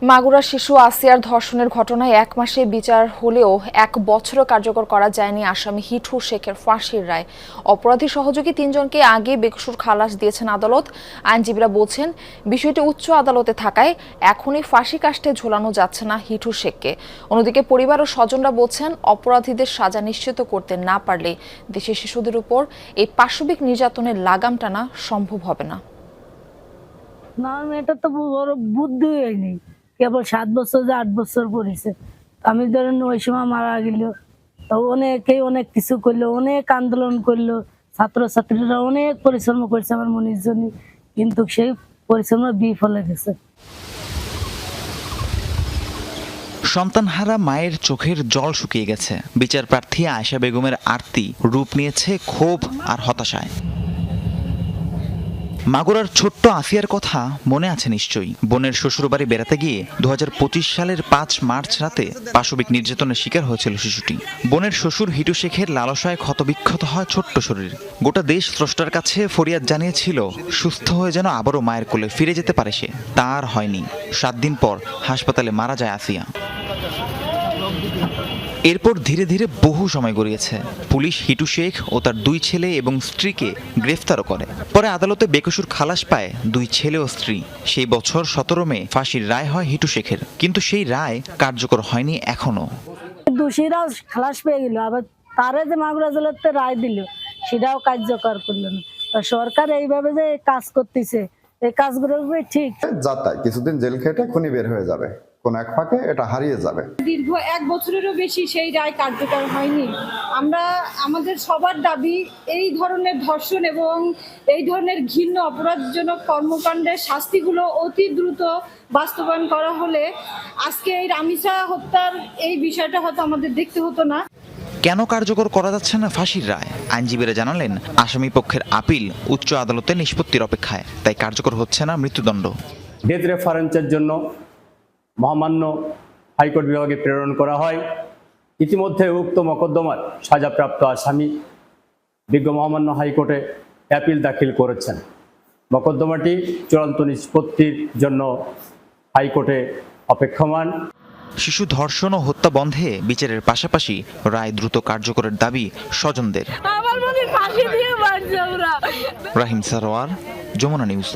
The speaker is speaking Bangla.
মাগুরা শিশু আসিয়ার ধর্ষণের ঘটনায় 1 মাসে বিচার হলেও 1 বছরও কার্যকর করা যায়নি আসামি হিটু শেখের ফাঁসির রায়। অপরাধী সহযোগী 3 জনকে আগে বেকসুর খালাস দিয়েছেন আদালত। আইনজীবীরা বলছেন, বিষয়টি উচ্চ আদালতে থাকায় এখনই ফাঁসি কাষ্ঠে ঝোলানো যাচ্ছে না হিটু শেখকে। অন্যদিকে পরিবার ও স্বজনরা বলছেন, অপরাধীদের সাজা নিশ্চিত করতে না পারলে দেশের শিশুদের উপর এই পাশবিক নির্যাতনের লাগাম টানা সম্ভব হবে না। না, এটা তো বড় বুদ্ধি হয়নি। কেবল 7 বছর যে 8 বছর পড়েছে। আমি ধরেন ওই সময় মারা গেল, তো অনেকেই অনেক কিছু করলো, অনেক আন্দোলন করলো, ছাত্রছাত্রীরা অনেক পরিশ্রম করছে আমার মনির জন্য, কিন্তু সেই পরিশ্রম বিফলে গেছে। সন্তানহারা মায়ের চোখের জল শুকিয়ে গেছে। বিচার প্রার্থী আয়েশা বেগমের আরতি রূপ নিয়েছে ক্ষোভ আর হতাশায়। মাগুরার ছোট্ট আসিয়ার কথা মনে আছে নিশ্চয়ই। বোনের শ্বশুরবাড়ি বেড়াতে গিয়ে 2025 সালের 5 মার্চ রাতে পাশবিক নির্যাতনের শিকার হয়েছিল শিশুটি। বোনের শ্বশুর হিটু শেখের লালসায় ক্ষতবিক্ষত হয় ছোট্ট শরীর। গোটা দেশ স্রষ্টার কাছে ফরিয়াদ জানিয়েছিল, সুস্থ হয়ে যেন আবারও মায়ের কোলে ফিরে যেতে পারে সে। তার হয়নি। 7 দিন পর হাসপাতালে মারা যায় আসিয়া। এরপর ধীরে ধীরে বহু সময় গড়িয়েছে। পুলিশ হিটু শেখ ও তার 2 ছেলে এবং স্ত্রীকে গ্রেফতারও করে। পরে আদালতে বেকসুর খালাস পায় 2 ছেলে ও স্ত্রী। সেই বছর 17 মে ফাঁসির রায় হয় হিটু শেখের, কিন্তু সেই রায় কার্যকর হয়নি এখনো। দোষীরা খালাস পেয়ে গেল, আবার তারে যে মাগুরা জেলাতে রায় দিল সেটাও কার্যকর করলো না। সরকার এইভাবে যে কাজ করতেছে, এই কাজগুলো ঠিক যাতাই কিছুদিন জেল খেটে খুনি বের হয়ে যাবে, কোন এক ফাঁকে এটা হারিয়ে যাবে। দীর্ঘ 1 বছরেরও বেশি সেই রায় কার্যকর হয়নি। আমরা আমাদের সবার দাবি, এই ধরনের ধর্ষণ এবং এই ধরনের ঘৃণ্য অপরাধজনক কর্মকাণ্ডের শাস্তিগুলো অতি দ্রুত বাস্তবায়ন করা হলে আজকে এই রামিসা হত্যার এই বিষয়টা হয়তো আমাদের দেখতে হতো না। কেন কার্যকর করা যাচ্ছে না ফাঁসির রায়? আইনজীবীরা জানালেন, আসামি পক্ষের আপিল উচ্চ আদালতে নিষ্পত্তির অপেক্ষায়, তাই কার্যকর হচ্ছে না মৃত্যুদণ্ড। ডেথ রেফারেন্সের জন্য মহামান্য হাইকোর্ট বিভাগে প্রেরণ করা হয়। ইতিমধ্যে উক্ত মকদ্দমার সাজাপ্রাপ্ত আসামি বিজ্ঞ মহামান্য হাইকোর্টে অ্যাপিল দাখিল করেছেন। মকদ্দমাটি চূড়ান্ত নিষ্পত্তির জন্য হাইকোর্টে অপেক্ষমান। শিশু ধর্ষণ ও হত্যা বন্ধে বিচারের পাশাপাশি রায় দ্রুত কার্যকরের দাবি স্বজনদের। ফাঁসি দিয়ে মারছে ওরা। রাহিম সারোয়ার, যমুনা নিউজ।